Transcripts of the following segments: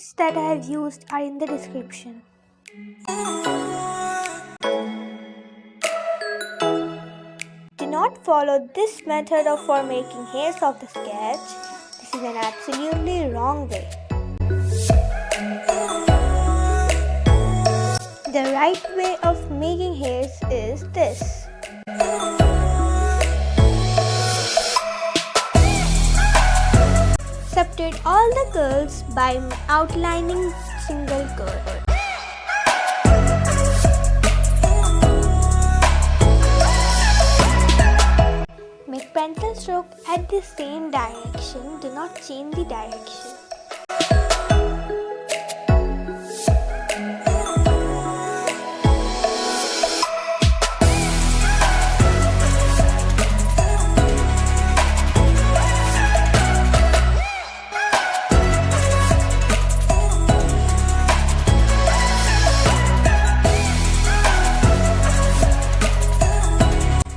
methods that I have used are in the description. Do not follow this method for making hairs of the sketch. This is an absolutely wrong way. The right way of making hairs is this. Separate all the curls by outlining single curl. Make pencil stroke at the same direction. Do not change the direction.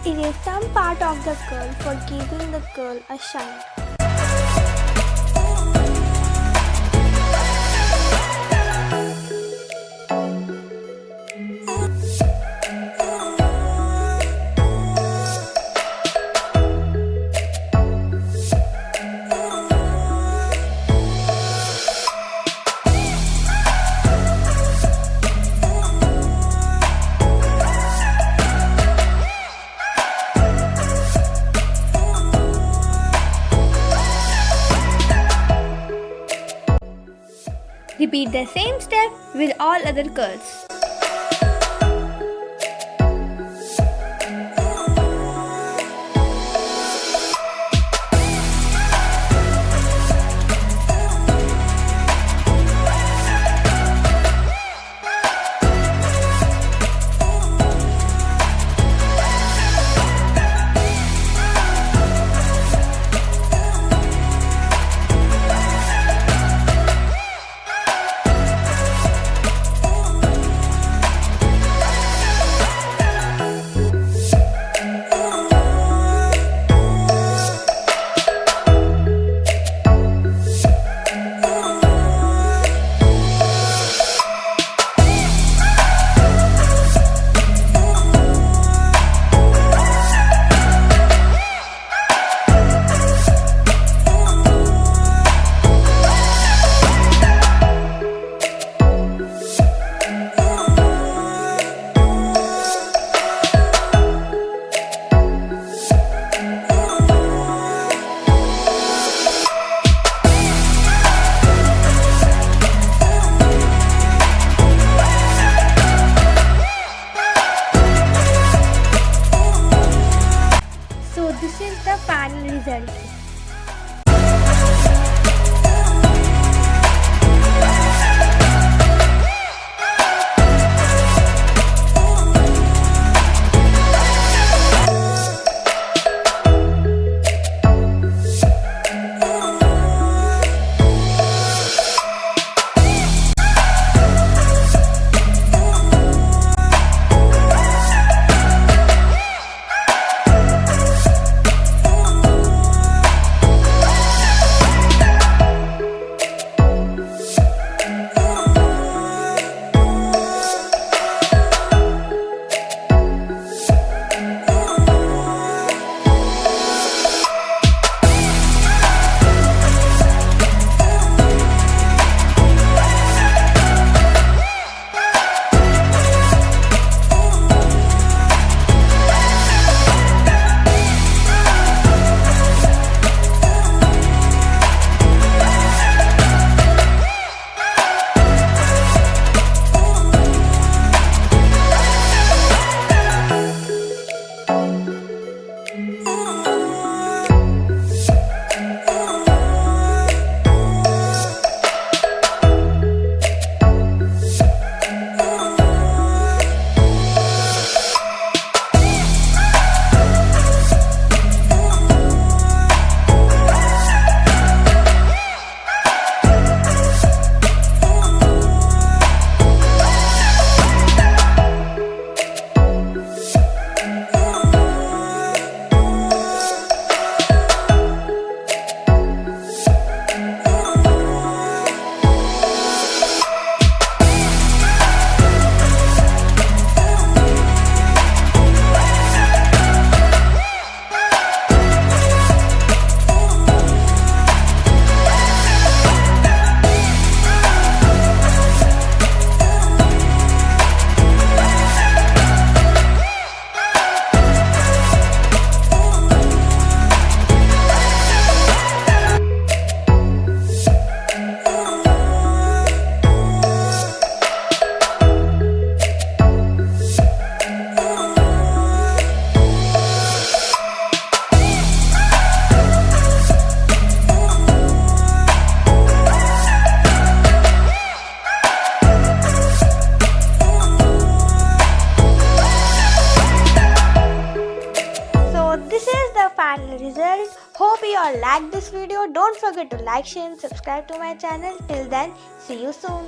Erase some part of the curl for giving the curl a shine. Repeat the same step with all other curls. So this is the final result. you all liked this video. Don't forget to like, share and subscribe to my channel. Till then, see you soon.